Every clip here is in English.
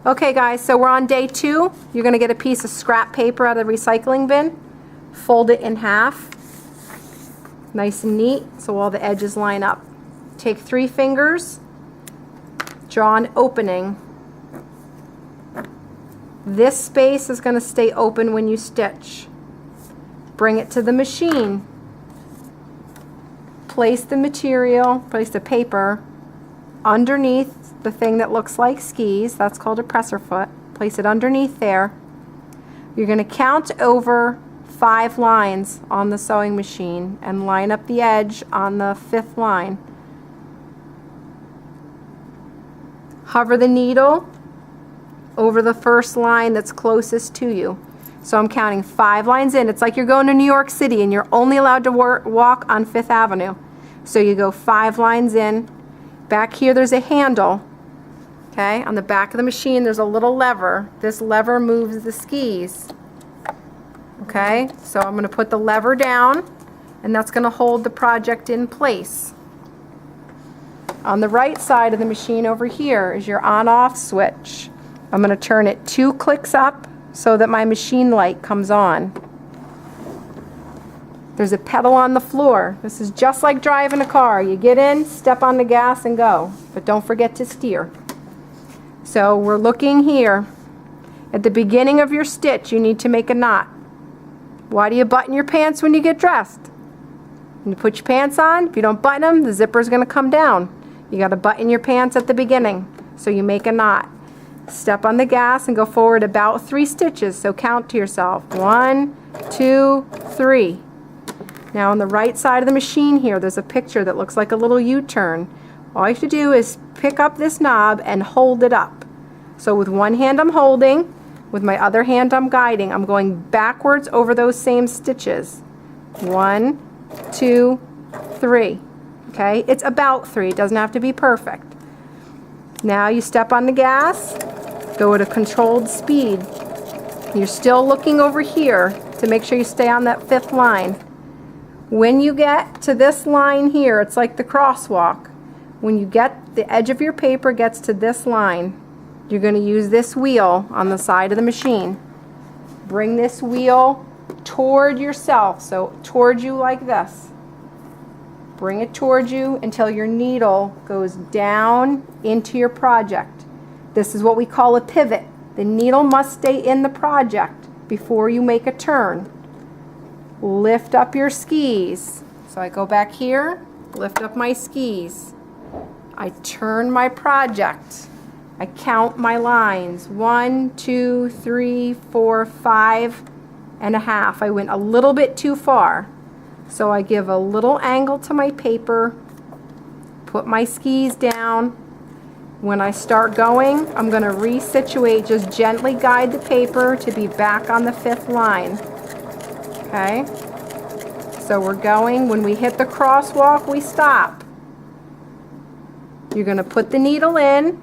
Okay guys, so we're on day 2. You're going to get a piece of scrap paper out of the recycling bin, fold it in half, nice and neat, so all the edges line up. Take 3 fingers, draw an opening. This space is going to stay open when you stitch. Bring it to the machine. Place the material, place the paper underneath the thing that looks like skis. That's called a presser foot. Place it underneath there. You're going to count over 5 lines on the sewing machine and line up the edge on the 5th line. Hover the needle over the first line that's closest to you. So I'm counting 5 lines in. It's like you're going to New York City and you're only allowed to walk on 5th Avenue. So you go 5 lines in. Back here there's a handle. Okay, on the back of the machine there's a little lever. This lever moves the skis. Okay, so I'm going to put the lever down and that's going to hold the project in place. On the right side of the machine over here is your on-off switch. I'm going to turn it 2 clicks up so that my machine light comes on. There's a pedal on the floor. This is just like driving a car. You get in, step on the gas and go. But don't forget to steer. So we're looking here. At the beginning of your stitch you need to make a knot. Why do you button your pants when you get dressed? When you put your pants on, if you don't button them, the zipper is going to come down. You got to button your pants at the beginning. So you make a knot. Step on the gas and go forward about 3 stitches. So count to yourself. 1, 2, 3. Now on the right side of the machine here there's a picture that looks like a little U-turn. All you have to do is pick up this knob and hold it up. So with one hand I'm holding, with my other hand I'm guiding. I'm going backwards over those same stitches. 1, 2, 3. Okay, it's about 3. It doesn't have to be perfect. Now you step on the gas, go at a controlled speed. You're still looking over here to make sure you stay on that 5th line. When you get to this line here, it's like the crosswalk. When you get the edge of your paper gets to this line, you're going to use this wheel on the side of the machine. Bring this wheel toward yourself, so toward you like this. Bring it toward you until your needle goes down into your project. This is what we call a pivot. The needle must stay in the project before you make a turn. Lift up your skis. So I go back here, lift up my skis. I turn my project. I count my lines. 1, 2, 3, 4, 5 and a half. I went a little bit too far. So I give a little angle to my paper, put my skis down. When I start going, I'm going to resituate, just gently guide the paper to be back on the 5th line. Okay? So we're going. When we hit the crosswalk, we stop. You're going to put the needle in,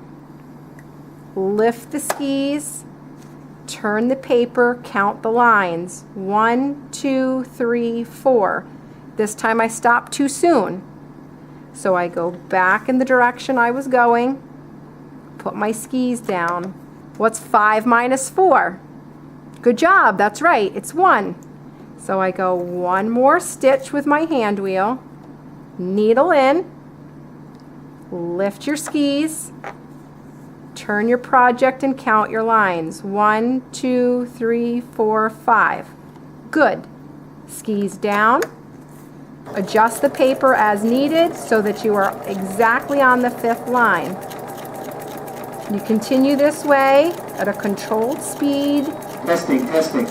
lift the skis, turn the paper, count the lines. 1, 2, 3, 4. This time I stopped too soon. So I go back in the direction I was going, put my skis down. What's 5 minus 4? Good job, that's right, it's 1. So I go 1 more stitch with my hand wheel, needle in, lift your skis, turn your project and count your lines. 1, 2, 3, 4, 5. Good. Skis down. Adjust the paper as needed so that you are exactly on the 5th line. You continue this way at a controlled speed. Testing, testing.